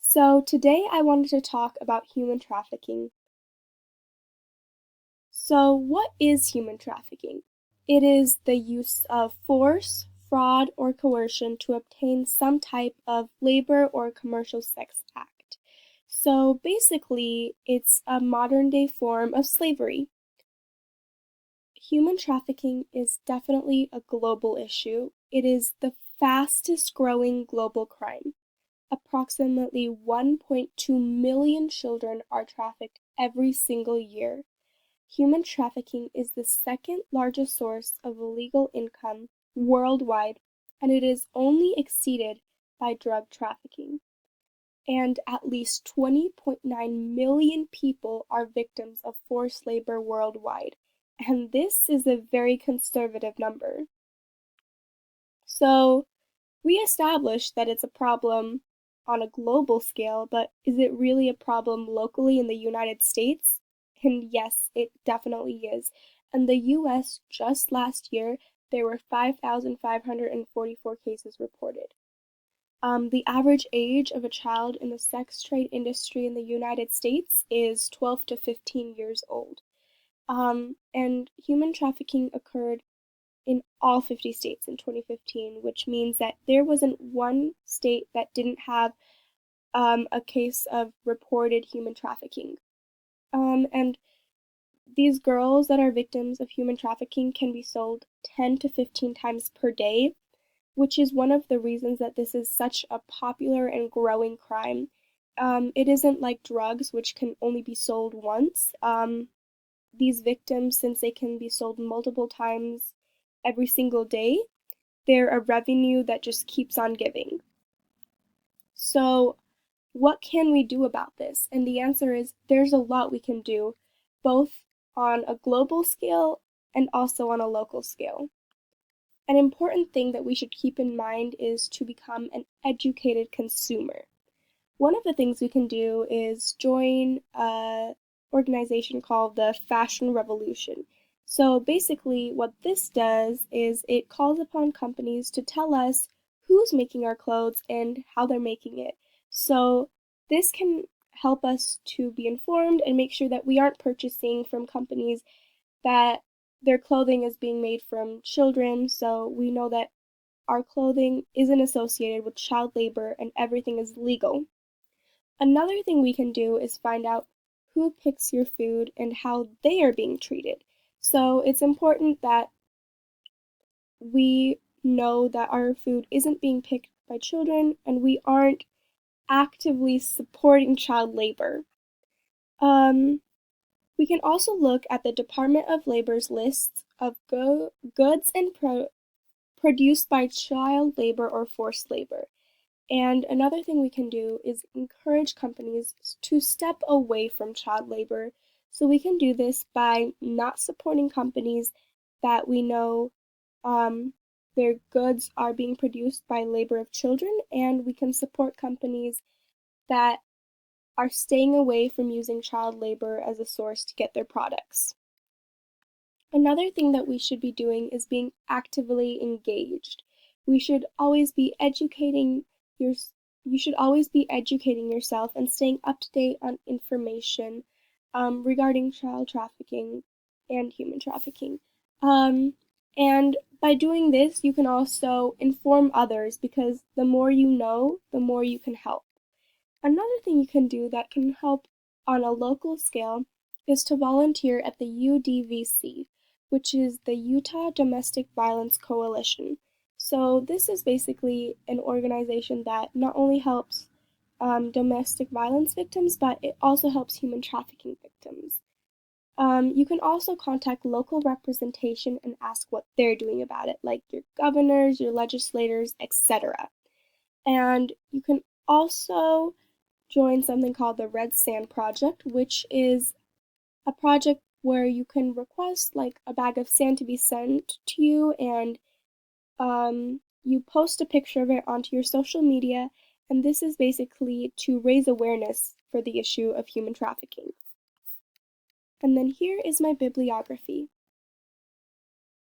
So today I wanted to talk about human trafficking. So what is human trafficking? It is the use of force, fraud, or coercion to obtain some type of labor or commercial sex act. So basically, it's a modern day form of slavery. Human trafficking is definitely a global issue. It is the fastest growing global crime. Approximately 1.2 million children are trafficked every single year. Human trafficking is the second largest source of illegal income worldwide, and it is only exceeded by drug trafficking. And at least 20.9 million people are victims of forced labor worldwide, and this is a very conservative number. So, we established that it's a problem on a global scale, but is it really a problem locally in the United States? And yes, it definitely is. In the US, just last year, there were 5,544 cases reported. The average age of a child in the sex trade industry in the United States is 12 to 15 years old. And human trafficking occurred in all 50 states in 2015, which means that there wasn't one state that didn't have a case of reported human trafficking. And these girls that are victims of human trafficking can be sold 10 to 15 times per day, which is one of the reasons that this is such a popular and growing crime. It isn't like drugs, which can only be sold once. These victims, since they can be sold multiple times every single day, they're a revenue that just keeps on giving. So, what can we do about this? And the answer is there's a lot we can do, both on a global scale and also on a local scale. An important thing that we should keep in mind is to become an educated consumer. One of the things we can do is join an organization called the Fashion Revolution. So basically, what this does is it calls upon companies to tell us who's making our clothes and how they're making it. So this can help us to be informed and make sure that we aren't purchasing from companies that their clothing is being made from children, so we know that our clothing isn't associated with child labor and everything is legal. Another thing we can do is find out who picks your food and how they are being treated. So it's important that we know that our food isn't being picked by children and we aren't actively supporting child labor. We can also look at the Department of Labor's lists of goods and produced by child labor or forced labor. And another thing we can do is encourage companies to step away from child labor. So we can do this by not supporting companies that we know their goods are being produced by labor of children, and we can support companies that are staying away from using child labor as a source to get their products. Another thing that we should be doing is being actively engaged. We should always be educating your you should always be educating yourself and staying up to date on information regarding child trafficking and human trafficking. And by doing this, you can also inform others because the more you know, the more you can help. Another thing you can do that can help on a local scale is to volunteer at the UDVC, which is the Utah Domestic Violence Coalition. So, this is basically an organization that not only helps domestic violence victims, but it also helps human trafficking victims. You can also contact local representation and ask what they're doing about it, like your governors, your legislators, etc. And you can also join something called the Red Sand Project, which is a project where you can request like a bag of sand to be sent to you, and you post a picture of it onto your social media, and this is basically to raise awareness for the issue of human trafficking. And then here is my bibliography.